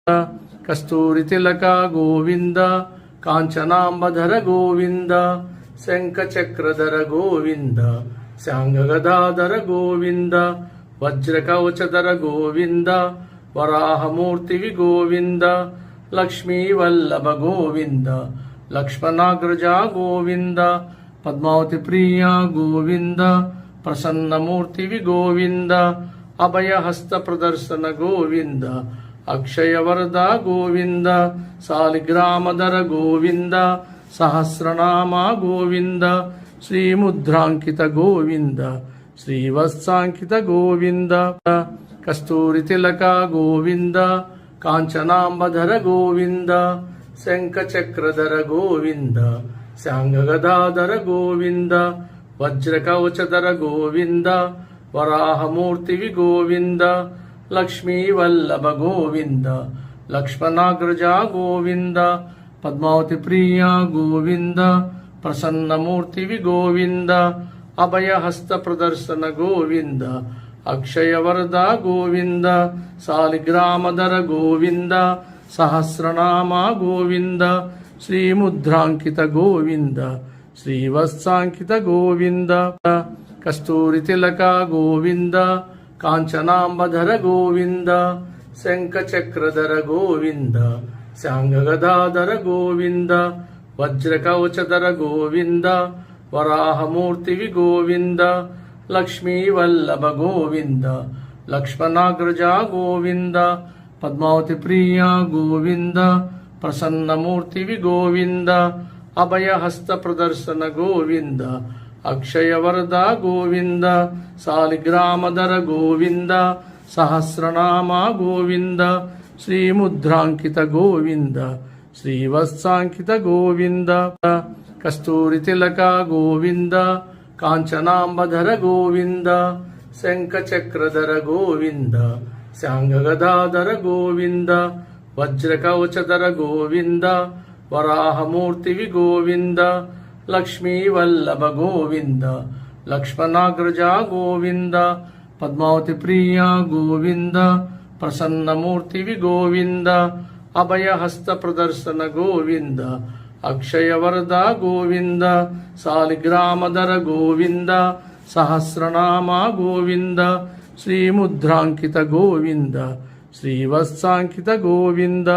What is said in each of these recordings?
కస్తూరితిలక గోవింద కాంచనాంబధర గోవింద శంఖచక్రధర గోవింద శాంగగదాధర గోవింద వజ్రకవచధర గోవింద వరాహమూర్తివి గోవింద లక్ష్మీవల్లభ గోవింద లక్ష్మణాగ్రజ గోవింద పద్మావతి ప్రియ గోవింద ప్రసన్నమూర్తివి గోవింద అభయహస్త ప్రదర్శన గోవింద అక్షయవరద గోవింద సాలిగ్రామధర గోవింద సహస్రనామ గోవింద శ్రీముద్రాంకిత గోవింద శ్రీవత్సాంకిత గోవింద కస్తూరితిలక గోవింద కాంచనాంబధర గోవింద శంఖచక్రధర గోవింద శాంగగదాధర గోవింద వజ్రకవచధర గోవింద వరాహమూర్తివి గోవింద లక్ష్మీవల్లభ గోవింద లక్ష్మణాగ్రజ గోవింద పద్మావతి ప్రియ గోవింద ప్రసన్నమూర్తివి గోవింద అభయహస్త ప్రదర్శన గోవింద అక్షయవరద గోవింద సాలిగ్రామధర గోవింద సహస్రనామ గోవింద శ్రీముద్రాంకిత గోవింద శ్రీవత్సాంకిత గోవింద కస్తూరితిలక గోవింద కాంచనాంబధర గోవింద శంఖచక్రధర గోవింద శాంగగదాధర గోవింద వజ్రకవచధర గోవింద వరాహమూర్తివి గోవింద లక్ష్మీవల్లభ గోవింద లక్ష్మణాగ్రజ గోవింద పద్మావతి ప్రియ గోవింద ప్రసన్నమూర్తివి గోవింద అభయహస్త ప్రదర్శన గోవింద అక్షయవరద గోవింద సాలిగ్రామధర గోవింద సహస్రనామ గోవింద శ్రీముద్రాంకిత గోవింద శ్రీవత్సాంకిత గోవింద కస్తూరితిలక గోవింద కాంచనాంబధర గోవింద శంఖచక్రధర గోవింద శాంగగదాధర గోవింద వజ్రకవచధర గోవింద వరాహమూర్తివి గోవింద లక్ష్మీవల్లభ గోవింద లక్ష్మణాగ్రజ గోవింద పద్మావతి ప్రియ గోవింద ప్రసన్నమూర్తివి గోవింద అభయహస్త ప్రదర్శన గోవింద అక్షయవరద గోవింద సాలిగ్రామధర గోవింద సహస్రనామ గోవింద శ్రీముద్రాంకిత గోవింద శ్రీవత్సాంకిత గోవింద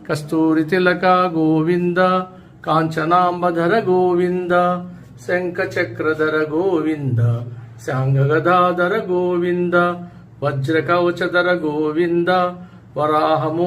కస్తూరితిలక గోవింద కాంచనాంబధర గోవింద శంఖచక్రధర గోవింద శాంగగదాధర గోవింద వజ్రకవచధర గోవింద వరాహము